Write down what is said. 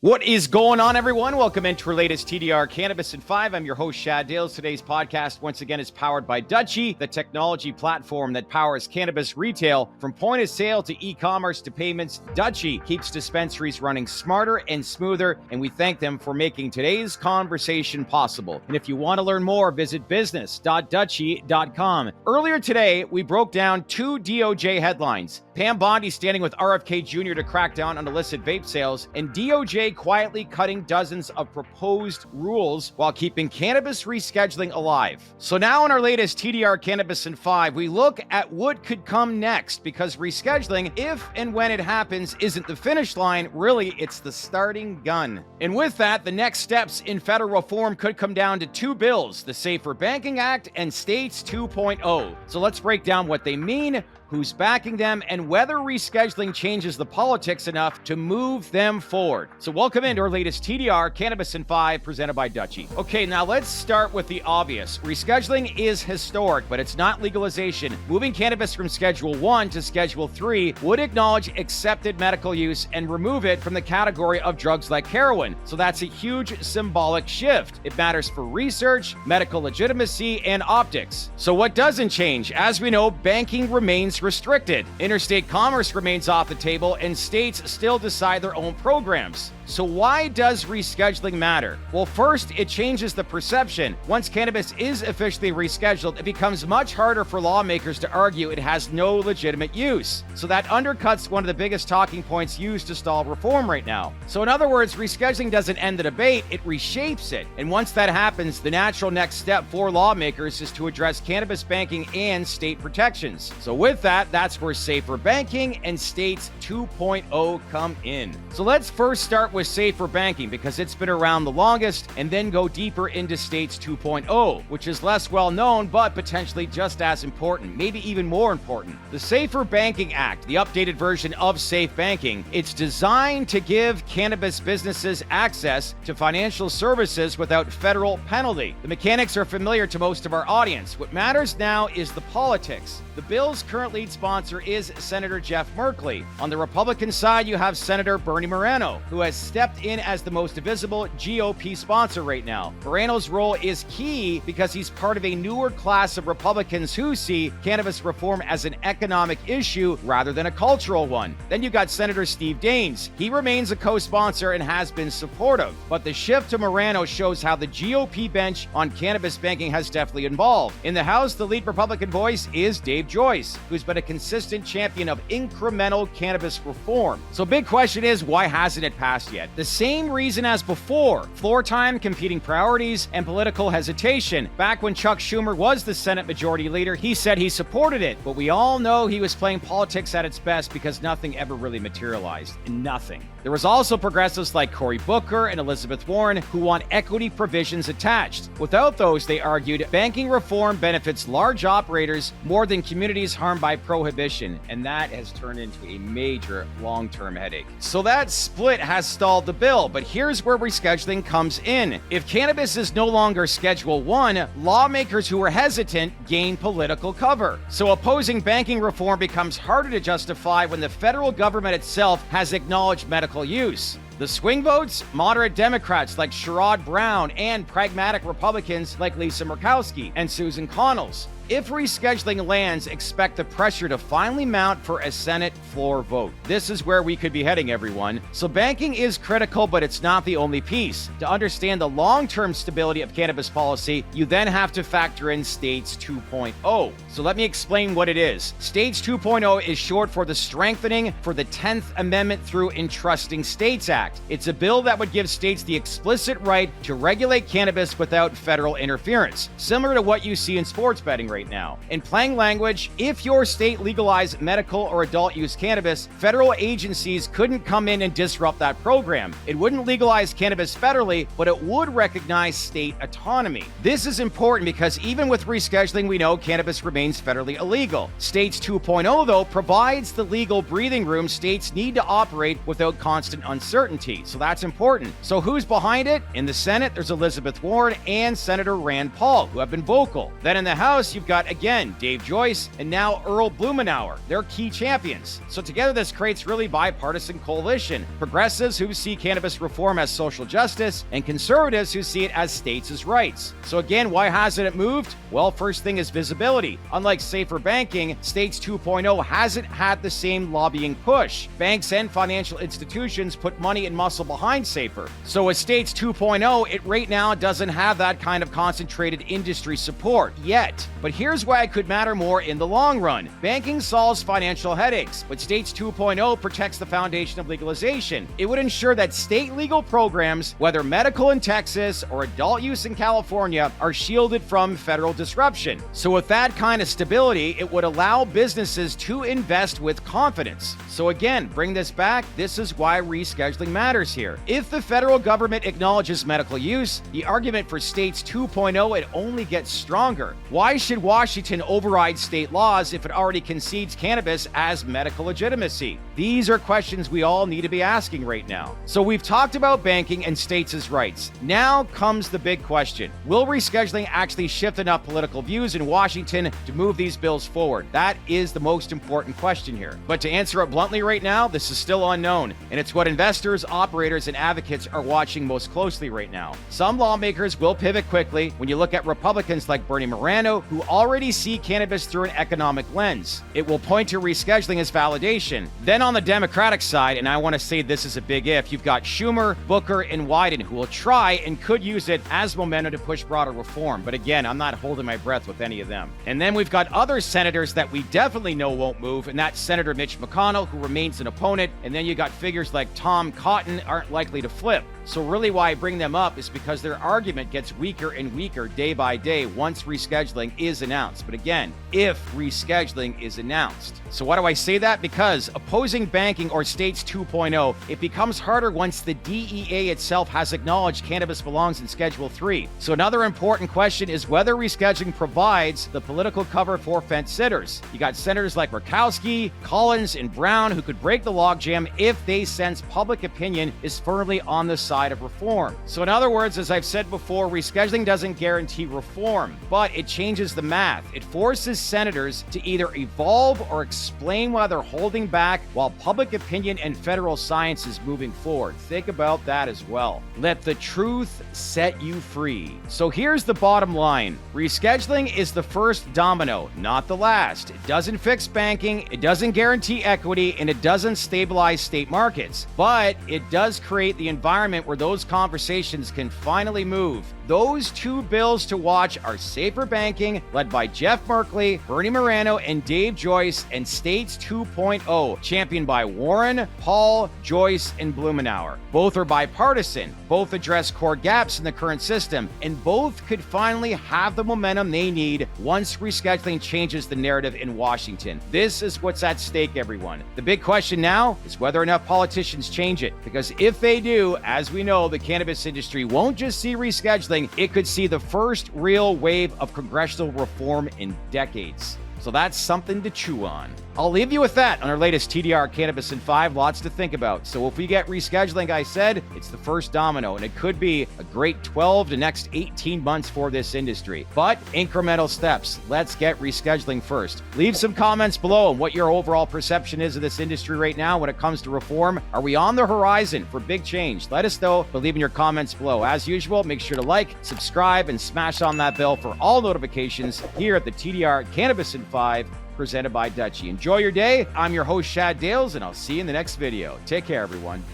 What is going on, everyone? Welcome into our latest TDR Cannabis in 5. I'm your host, Shad Dales. Today's podcast, once again, is powered by Dutchie, the technology platform that powers cannabis retail. From point of sale to e-commerce to payments, Dutchie keeps dispensaries running smarter and smoother, and we thank them for making today's conversation possible. And if you want to learn more, visit business.dutchie.com. Earlier today, we broke down two DOJ headlines. Pam Bondi standing with RFK Jr. to crack down on illicit vape sales, and DOJ quietly cutting dozens of proposed rules while keeping cannabis rescheduling alive. So now in our latest TDR Cannabis in 5, we look at what could come next, because rescheduling, if and when it happens, isn't the finish line. Really, it's the starting gun. And with that, the next steps in federal reform could come down to two bills, the Safer Banking Act and States 2.0. So let's break down what they mean, who's backing them, and whether rescheduling changes the politics enough to move them forward. So welcome into our latest TDR Cannabis in 5 presented by Dutchie. Okay, now let's start with the obvious. Rescheduling is historic, but it's not legalization. Moving cannabis from Schedule 1 to Schedule 3 would acknowledge accepted medical use and remove it from the category of drugs like heroin. So that's a huge symbolic shift. It matters for research, medical legitimacy, and optics. So what doesn't change? As we know, banking remains restricted. Interstate commerce remains off the table, and states still decide their own programs. So why does rescheduling matter? Well, first, it changes the perception. Once cannabis is officially rescheduled, it becomes much harder for lawmakers to argue it has no legitimate use. So that undercuts one of the biggest talking points used to stall reform right now. So in other words, rescheduling doesn't end the debate, it reshapes it. And once that happens, the natural next step for lawmakers is to address cannabis banking and state protections. So with that, that's where Safer Banking and States 2.0 come in. So let's first start with Safer Banking, because it's been around the longest, and then go deeper into States 2.0, which is less well known, but potentially just as important, maybe even more important. The Safer Banking Act, the updated version of Safe Banking, it's designed to give cannabis businesses access to financial services without federal penalty. The mechanics are familiar to most of our audience. What matters now is the politics. The bill's current lead sponsor is Senator Jeff Merkley. On the Republican side, you have Senator Bernie Moreno, who has stepped in as the most visible GOP sponsor right now. Moreno's role is key because he's part of a newer class of Republicans who see cannabis reform as an economic issue rather than a cultural one. Then you got Senator Steve Daines. He remains a co-sponsor and has been supportive, but the shift to Moreno shows how the GOP bench on cannabis banking has definitely evolved. In the House, the lead Republican voice is Dave Joyce, who's been a consistent champion of incremental cannabis reform. So big question is, why hasn't it passed yet? The same reason as before: floor time, competing priorities, and political hesitation. Back when Chuck Schumer was the Senate Majority Leader, he said he supported it, but we all know he was playing politics at its best because nothing ever really materialized. Nothing. There was also progressives like Cory Booker and Elizabeth Warren who want equity provisions attached. Without those, they argued, banking reform benefits large operators more than communities harmed by prohibition, and that has turned into a major long-term headache. So that split has stalled the bill, but here's where rescheduling comes in. If cannabis is no longer Schedule 1, lawmakers who are hesitant gain political cover. So opposing banking reform becomes harder to justify when the federal government itself has acknowledged medical use. The swing votes? Moderate Democrats like Sherrod Brown and pragmatic Republicans like Lisa Murkowski and Susan Connells. If rescheduling lands, expect the pressure to finally mount for a Senate floor vote. This is where we could be heading, everyone. So banking is critical, but it's not the only piece. To understand the long-term stability of cannabis policy, you then have to factor in States 2.0. So let me explain what it is. States 2.0 is short for the Strengthening for the 10th Amendment through Entrusting States Act. It's a bill that would give states the explicit right to regulate cannabis without federal interference, similar to what you see in sports betting right now. In plain language, if your state legalized medical or adult use cannabis, federal agencies couldn't come in and disrupt that program. It wouldn't legalize cannabis federally, but it would recognize state autonomy. This is important because even with rescheduling, we know cannabis remains federally illegal. States 2.0, though, provides the legal breathing room states need to operate without constant uncertainty. So that's important. So who's behind it? In the Senate, there's Elizabeth Warren and Senator Rand Paul, who have been vocal. Then in the House, you've got, again, Dave Joyce and now Earl Blumenauer. They're key champions. So together this creates really bipartisan coalition. Progressives who see cannabis reform as social justice and conservatives who see it as states' rights. So again, why hasn't it moved? Well, first thing is visibility. Unlike safer banking, States 2.0 hasn't had the same lobbying push. Banks and financial institutions put money and muscle behind safer. So with States 2.0, it right now doesn't have that kind of concentrated industry support yet. But here's why it could matter more in the long run. Banking solves financial headaches, but States 2.0 protects the foundation of legalization. It would ensure that state legal programs, whether medical in Texas or adult use in California, are shielded from federal disruption. So with that kind of stability, it would allow businesses to invest with confidence. So again, bring this back. This is why rescheduling matters here. If the federal government acknowledges medical use, the argument for States 2.0, it only gets stronger. Why should Washington override state laws if it already concedes cannabis as medical legitimacy? These are questions we all need to be asking right now. So we've talked about banking and states' rights. Now comes the big question. Will rescheduling actually shift enough political views in Washington to move these bills forward? That is the most important question here. But to answer it bluntly right now, this is still unknown, and it's what investors, operators, and advocates are watching most closely right now. Some lawmakers will pivot quickly when you look at Republicans like Bernie Moreno, who already see cannabis through an economic lens. It will point to rescheduling as validation. Then on the Democratic side, and I want to say this is a big if, you've got Schumer, Booker, and Wyden, who will try and could use it as momentum to push broader reform. But again, I'm not holding my breath with any of them. And then we've got other senators that we definitely know won't move, and that's Senator Mitch McConnell, who remains an opponent. And then you got figures like Tom Cotton aren't likely to flip. So really why I bring them up is because their argument gets weaker and weaker day by day once rescheduling is announced. But again, if rescheduling is announced. So why do I say that? Because opposing banking or States 2.0, it becomes harder once the DEA itself has acknowledged cannabis belongs in Schedule 3. So another important question is whether rescheduling provides the political cover for fence sitters. You got senators like Murkowski, Collins, and Brown who could break the logjam if they sense public opinion is firmly on the side of reform. So in other words, as I've said before, rescheduling doesn't guarantee reform, but it changes the math. It forces senators to either evolve or explain why they're holding back while public opinion and federal science is moving forward. Think about that as well. Let the truth set you free. So here's the bottom line. Rescheduling is the first domino, not the last. It doesn't fix banking, it doesn't guarantee equity, and it doesn't stabilize state markets. But it does create the environment where those conversations can finally move. Those two bills to watch are safer banking, led by Jeff Merkley, Bernie Moreno, and Dave Joyce, and States 2.0, championed by Warren, Paul, Joyce, and Blumenauer. Both are bipartisan, both address core gaps in the current system, and both could finally have the momentum they need once rescheduling changes the narrative in Washington. This is what's at stake, everyone. The big question now is whether enough politicians change it, because if they do, as we know, the cannabis industry won't just see rescheduling, it could see the first real wave of congressional reform in decades. So that's something to chew on. I'll leave you with that on our latest TDR Cannabis in 5. Lots to think about. So if we get rescheduling, like I said, it's the first domino, and it could be a great 12 to next 18 months for this industry. But incremental steps. Let's get rescheduling first. Leave some comments below on what your overall perception is of this industry right now when it comes to reform. Are we on the horizon for big change? Let us know by leaving your comments below. As usual, make sure to like, subscribe, and smash on that bell for all notifications here at the TDR Cannabis in 5, presented by Dutchie. Enjoy your day. I'm your host, Shad Dales, and I'll see you in the next video. Take care, everyone.